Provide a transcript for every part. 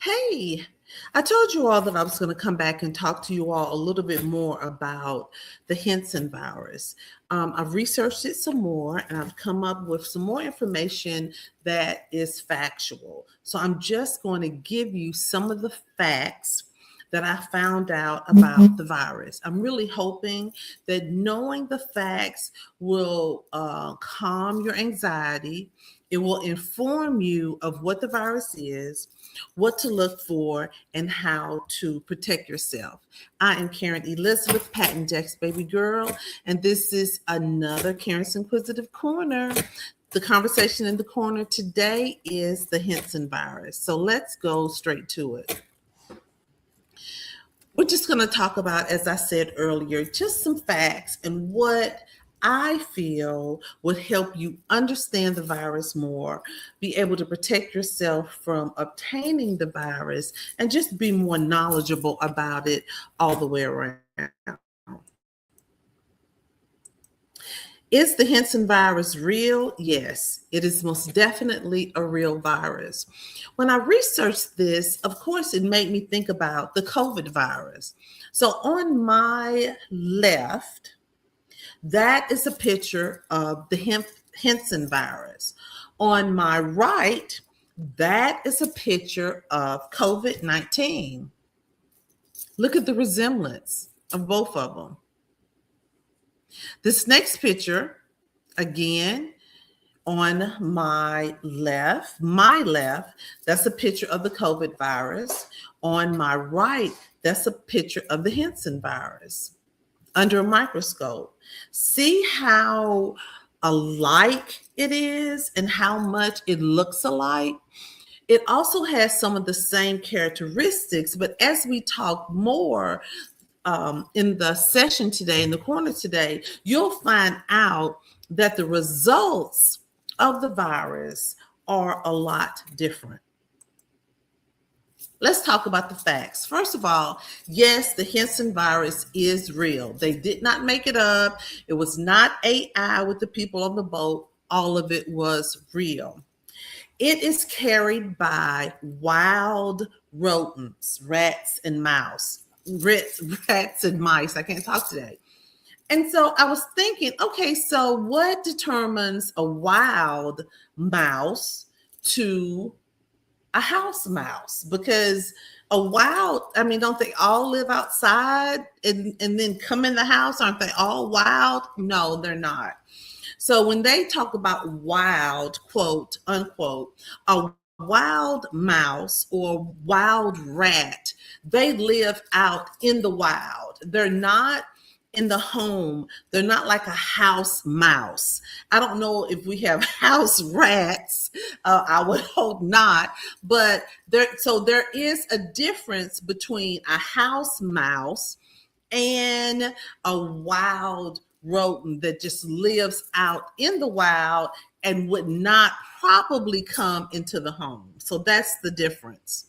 Hey, I told you all that I was going to come back and talk to you all a little bit more about the Henson virus. I've researched it some more and I've come up with some more information that is factual. So I'm just going to give you some of the facts that I found out about the virus. I'm really hoping that knowing the facts will calm your anxiety. It will inform you of what the virus is, what to look for, and how to protect yourself. I am Karen Elizabeth Patton Jack's baby girl, and this is another Karen's Inquisitive Corner. The conversation in the corner today is the Henson virus. So let's go straight to it. We're just going to talk about, as I said earlier, just some facts and what I feel would help you understand the virus more, be able to protect yourself from obtaining the virus, and just be more knowledgeable about it all the way around. Is the Henson virus real? Yes, it is most definitely a real virus. When I researched this, of course, it made me think about the COVID virus. So on my left, that is a picture of the Henson virus. On my right, that is a picture of COVID-19. Look at the resemblance of both of them. This next picture, again, on my left, that's a picture of the COVID virus. On my right, that's a picture of the Henson virus under a microscope. See how alike it is and how much it looks alike? It also has some of the same characteristics, but as we talk more in the session today, in the corner today, you'll find out that the results of the virus are a lot different. Let's talk about the facts. First of all, yes, the Henson virus is real. They did not make it up. It was not AI with the people on the boat. All of it was real. It is carried by wild rodents, rats and mice. Rats and mice. I can't talk today. And so I was thinking, okay, so what determines a wild mouse to a house mouse? Because don't they all live outside and then come in the house? Aren't they all wild? No, they're not. So when they talk about wild, quote, unquote, a wild mouse or wild rat, they live out in the wild. They're not in the home. They're not like a house mouse. I don't know if we have house rats. I would hope not. But there is a difference between a house mouse and a wild rodent that just lives out in the wild and would not probably come into the home. So that's the difference.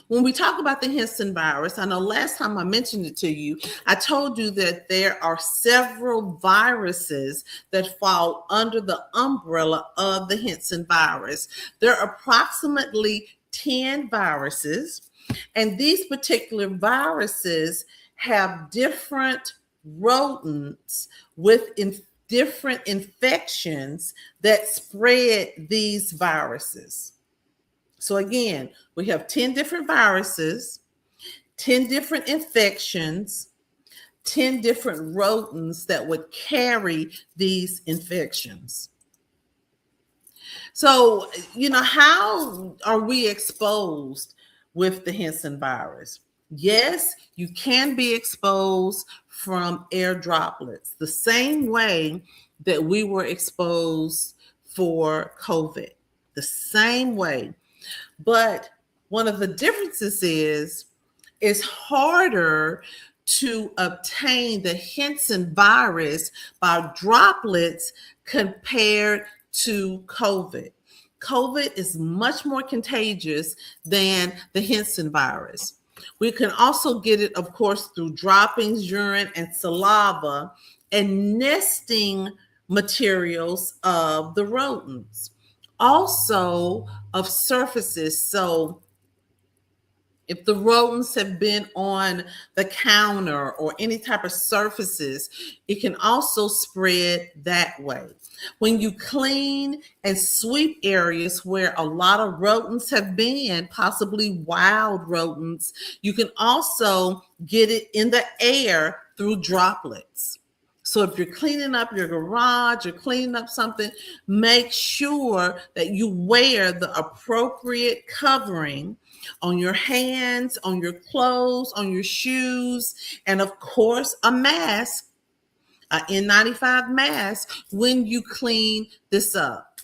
When we talk about the Henson virus, I know last time I mentioned it to you, I told you that there are several viruses that fall under the umbrella of the Henson virus. There are approximately 10 viruses, and these particular viruses have different rodents with different infections that spread these viruses. So again, we have 10 different viruses, 10 different infections, 10 different rodents that would carry these infections. So, how are we exposed with the Henson virus? Yes, you can be exposed from air droplets, the same way that we were exposed for COVID, the same way. But one of the differences is it's harder to obtain the Henson virus by droplets compared to COVID. COVID is much more contagious than the Henson virus. We can also get it, of course, through droppings, urine, and saliva, and nesting materials of the rodents. Also of surfaces. So if the rodents have been on the counter or any type of surfaces, it can also spread that way. When you clean and sweep areas where a lot of rodents have been, possibly wild rodents, you can also get it in the air through droplets. So if you're cleaning up your garage or cleaning up something, make sure that you wear the appropriate covering on your hands, on your clothes, on your shoes, and of course, a mask, an N95 mask when you clean this up.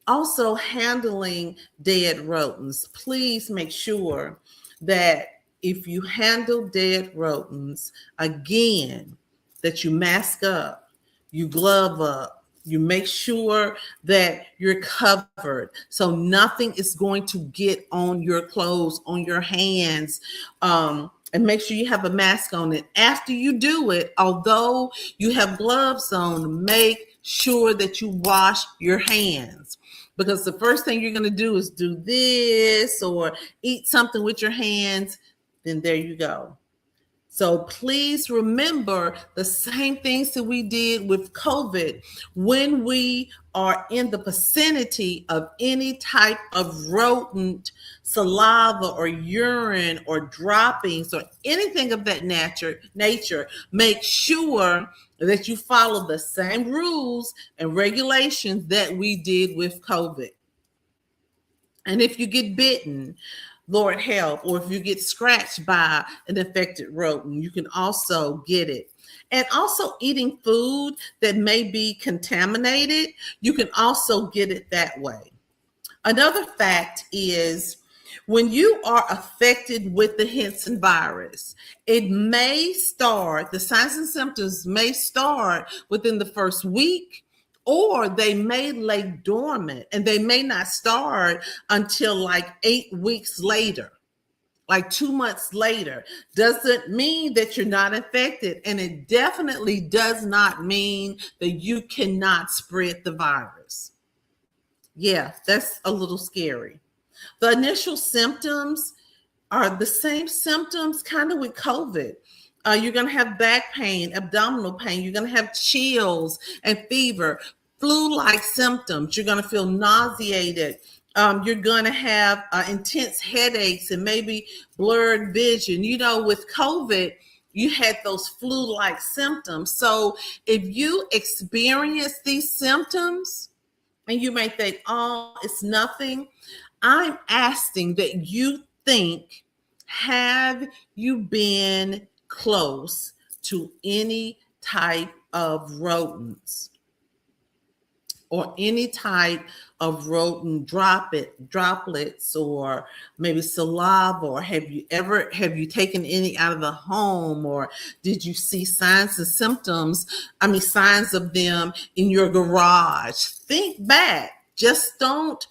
Also, handling dead rodents. Please make sure that if you handle dead rodents, again, that you mask up, you glove up, you make sure that you're covered so nothing is going to get on your clothes, on your hands. And make sure you have a mask on it. After you do it, although you have gloves on, make sure that you wash your hands, because the first thing you're going to do is do this or eat something with your hands. Then there you go. So please remember the same things that we did with COVID. When we are in the vicinity of any type of rodent saliva or urine or droppings or anything of that nature, make sure that you follow the same rules and regulations that we did with COVID. And if you get bitten, Lord help, or if you get scratched by an infected rodent, you can also get it. And also eating food that may be contaminated, you can also get it that way. Another fact is when you are affected with the Hantavirus virus, it may start, the signs and symptoms may start within the first week, or they may lay dormant and they may not start until like 8 weeks later, like 2 months later. Doesn't mean that you're not infected, and it definitely does not mean that you cannot spread the virus. Yeah, that's a little scary. The initial symptoms are the same symptoms kind of with COVID. You're going to have back pain, abdominal pain. You're going to have chills and fever, flu-like symptoms. You're going to feel nauseated. You're going to have intense headaches and maybe blurred vision. You know, with COVID, you had those flu-like symptoms. So if you experience these symptoms and you may think, oh, it's nothing, I'm asking that you think, have you been close to any type of rodents or any type of rodent droplets, or maybe saliva, or have you taken any out of the home, or did you see signs and signs of them in your garage? Think back. Just don't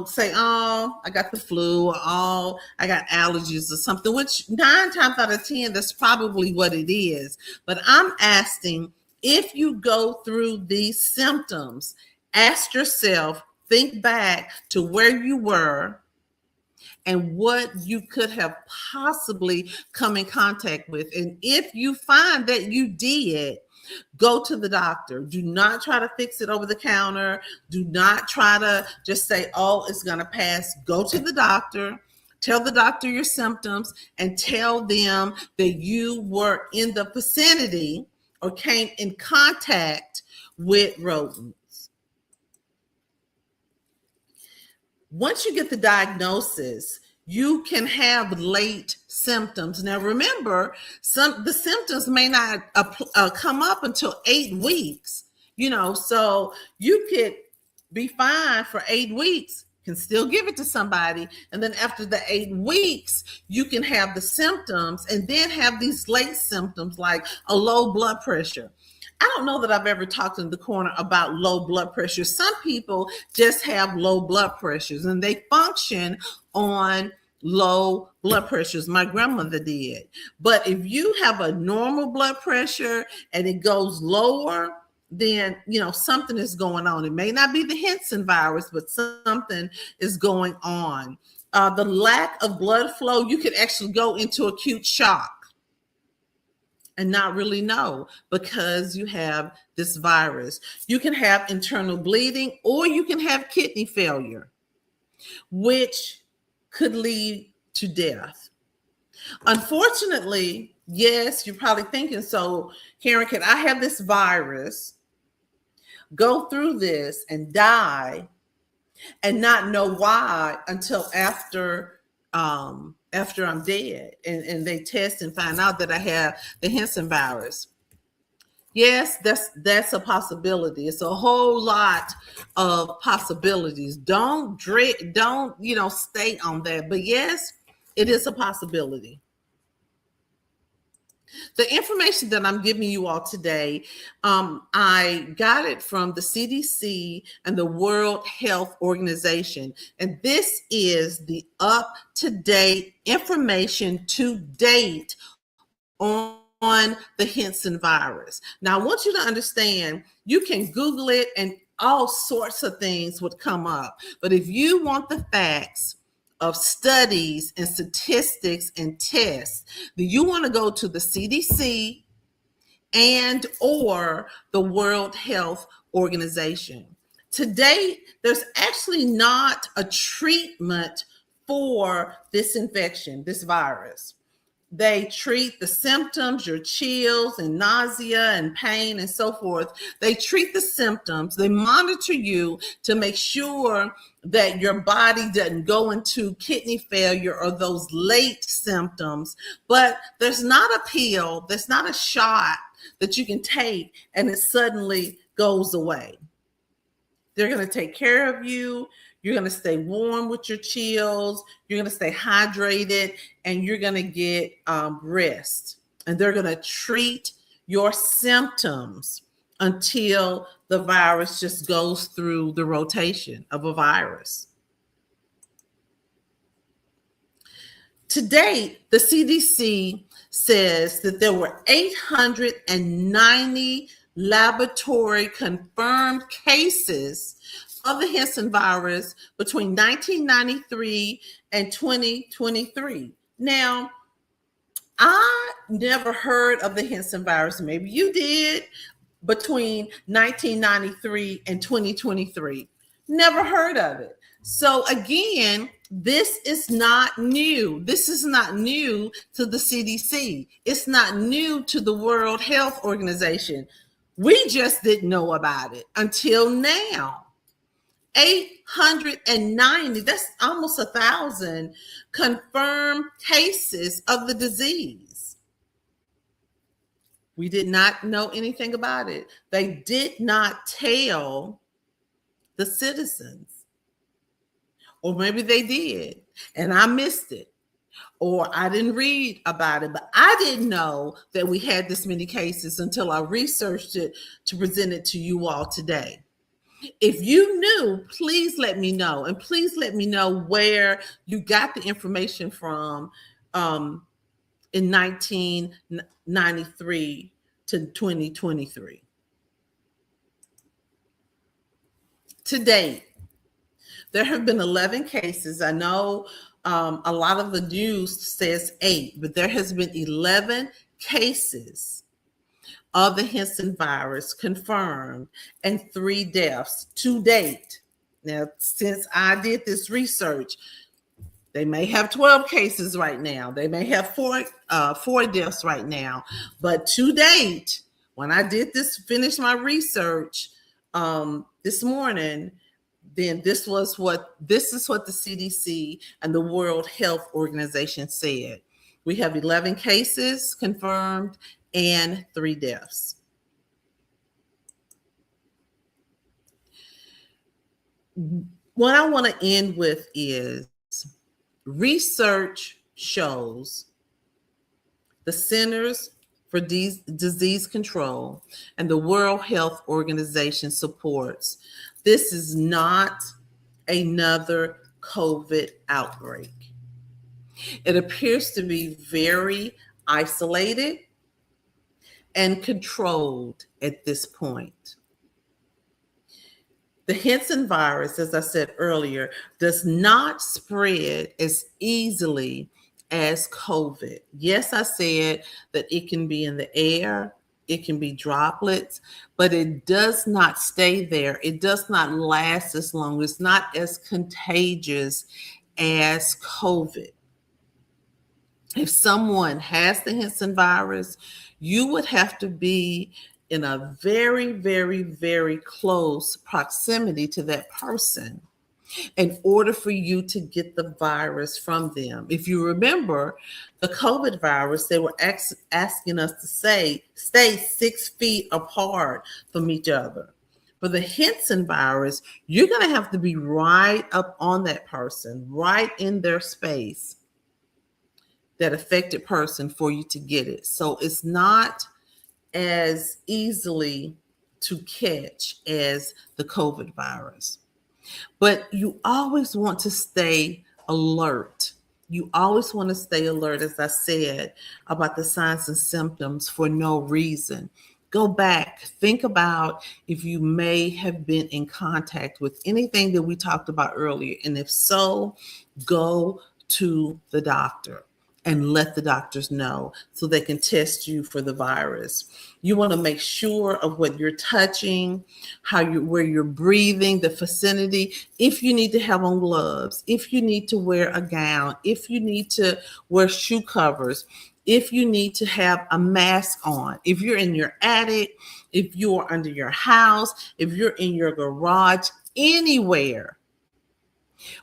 say, oh, I got the flu, or oh, I got allergies or something, which 9 times out of 10, that's probably what it is. But I'm asking, if you go through these symptoms, ask yourself, think back to where you were and what you could have possibly come in contact with. And if you find that you did, go to the doctor. Do not try to fix it over the counter. Do not try to just say, oh, it's going to pass. Go to the doctor. Tell the doctor your symptoms and tell them that you were in the vicinity or came in contact with rodents. Once you get the diagnosis, you can have late symptoms. Now, remember, the symptoms may not come up until 8 weeks. So you could be fine for 8 weeks, can still give it to somebody, and then after the 8 weeks, you can have the symptoms, and then have these late symptoms like a low blood pressure. I don't know that I've ever talked in the corner about low blood pressure. Some people just have low blood pressures and they function on low blood pressures. My grandmother did. But if you have a normal blood pressure and it goes lower, then something is going on. It may not be the Henson virus, but something is going on. The lack of blood flow, you could actually go into acute shock and not really know because you have this virus. You can have internal bleeding, or you can have kidney failure, which could lead to death. Unfortunately, yes, you're probably thinking, so Karen, can I have this virus, go through this and die and not know why until after I'm dead, and they test and find out that I have the Henson virus? Yes, that's a possibility. It's a whole lot of possibilities. Don't stay on that. But yes, it is a possibility. The information that I'm giving you all today, I got it from the CDC and the World Health Organization. And this is the up-to-date information to date on the Henson virus. Now, I want you to understand, you can Google it and all sorts of things would come up. But if you want the facts of studies and statistics and tests, then you want to go to the CDC and or the World Health Organization. To date, there's actually not a treatment for this infection, this virus. They treat the symptoms, your chills and nausea and pain and so forth. They treat the symptoms. They monitor you to make sure that your body doesn't go into kidney failure or those late symptoms. But there's not a pill, there's not a shot that you can take and it suddenly goes away. They're going to take care of you. You're going to stay warm with your chills. You're going to stay hydrated, and you're going to get rest. And they're going to treat your symptoms until the virus just goes through the rotation of a virus. To date, the CDC says that there were 890 laboratory confirmed cases of the Henson virus between 1993 and 2023. Now, I never heard of the Henson virus. Maybe you did. Between 1993 and 2023. Never heard of it. So again, this is not new. This is not new to the CDC. It's not new to the World Health Organization. We just didn't know about it until now. 890, that's almost 1,000 confirmed cases of the disease. We did not know anything about it. They did not tell the citizens. Or maybe they did, and I missed it. Or I didn't read about it, but I didn't know that we had this many cases until I researched it to present it to you all today. If you knew, please let me know. And please let me know where you got the information from in 1993 to 2023. To date, there have been 11 cases. I know a lot of the news says 8, but there has been 11 cases of the Henson virus confirmed and 3 deaths to date. Now, since I did this research, they may have 12 cases right now. They may have four deaths right now. But to date, when I did this, finished my research this morning, then this is what the CDC and the World Health Organization said. We have 11 cases confirmed and 3 deaths. What I want to end with is research shows the Centers for Disease Control and the World Health Organization supports. This is not another COVID outbreak. It appears to be very isolated and controlled at this point. The Hansen virus, as I said earlier, does not spread as easily as COVID. Yes, I said that it can be in the air, it can be droplets, but it does not stay there. It does not last as long. It's not as contagious as COVID. If someone has the Hansen virus, you would have to be in a very, very, very close proximity to that person in order for you to get the virus from them. If you remember the COVID virus, they were asking us to stay 6 feet apart from each other. For the Hansen virus, you're going to have to be right up on that person, right in their space, that affected person, for you to get it. So it's not as easily to catch as the COVID virus. But you always want to stay alert. You always want to stay alert, as I said, about the signs and symptoms for no reason. Go back, think about if you may have been in contact with anything that we talked about earlier. And if so, go to the doctor and let the doctors know so they can test you for the virus. You want to make sure of what you're touching, where you're breathing, the vicinity. If you need to have on gloves, if you need to wear a gown, if you need to wear shoe covers, if you need to have a mask on, if you're in your attic, if you are under your house, if you're in your garage, anywhere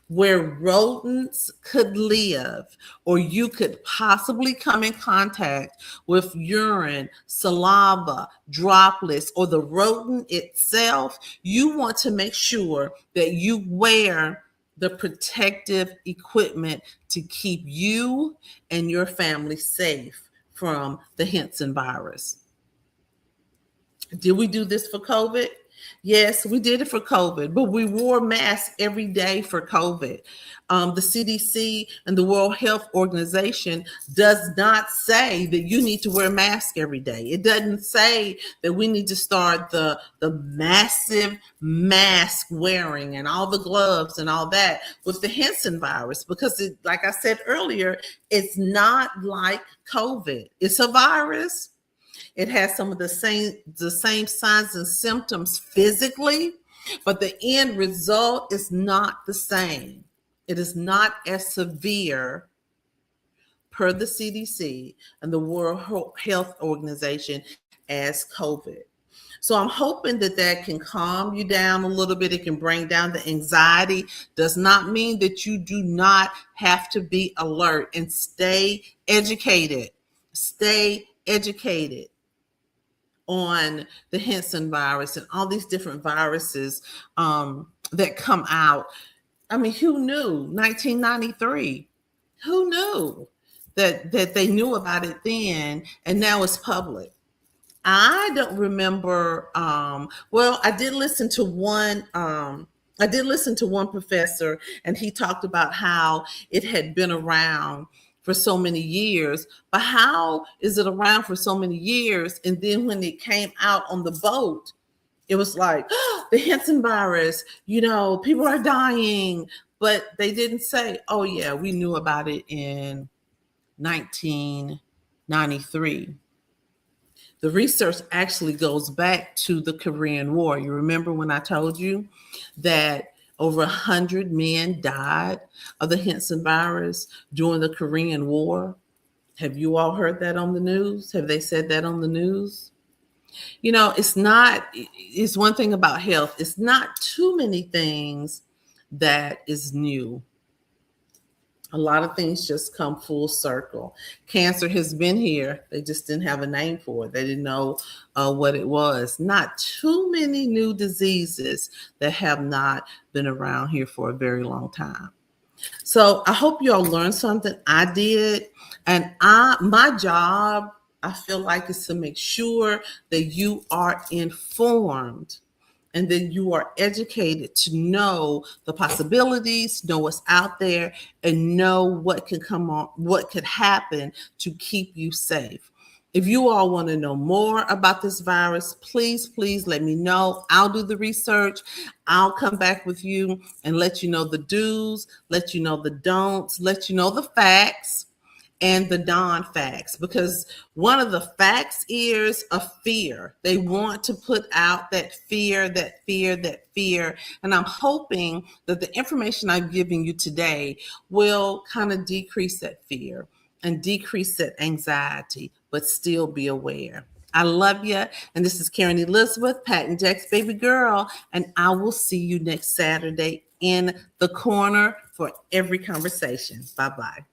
where rodents could live, or you could possibly come in contact with urine, saliva, droplets, or the rodent itself, you want to make sure that you wear the protective equipment to keep you and your family safe from the Hansen virus. Did we do this for COVID? Yes, we did it for COVID, but we wore masks every day for COVID. The CDC and the World Health Organization does not say that you need to wear a mask every day. It doesn't say that we need to start the massive mask wearing and all the gloves and all that with the Hansen virus, because like I said earlier, it's not like COVID. It's a virus. It has some of the same signs and symptoms physically, but the end result is not the same. It is not as severe, per the CDC and the World Health Organization, as COVID. So I'm hoping that can calm you down a little bit. It can bring down the anxiety. Does not mean that you do not have to be alert and stay educated. Stay educated on the Hansen virus and all these different viruses that come out. I mean, who knew? 1993. Who knew that they knew about it then, and now it's public? I don't remember. Well, I did listen to one. I did listen to one professor, and he talked about how it had been around for so many years. But how is it around for so many years? And then when it came out on the boat, it was like, oh, the Hansen virus, people are dying. But they didn't say, oh, yeah, we knew about it in 1993. The research actually goes back to the Korean War. You remember when I told you that over 100 men died of the Hansen virus during the Korean War? Have you all heard that on the news? Have they said that on the news? It's one thing about health. It's not too many things that is new. A lot of things just come full circle. Cancer has been here. They just didn't have a name for it. They didn't know what it was. Not too many new diseases that have not been around here for a very long time. So I hope you all learned something. I did. And my job, I feel like, is to make sure that you are informed and then you are educated to know the possibilities, know what's out there, and know what could come on, what could happen to keep you safe. If you all want to know more about this virus, please let me know. I'll do the research. I'll come back with you and let you know the do's, let you know the don'ts, let you know the facts and the non-facts, because one of the facts is a fear. They want to put out that fear, and I'm hoping that the information I'm giving you today will kind of decrease that fear and decrease that anxiety, but still be aware. I love you, and this is Karen Elizabeth, Patton Jack's baby girl, and I will see you next Saturday in the corner for every conversation. Bye-bye.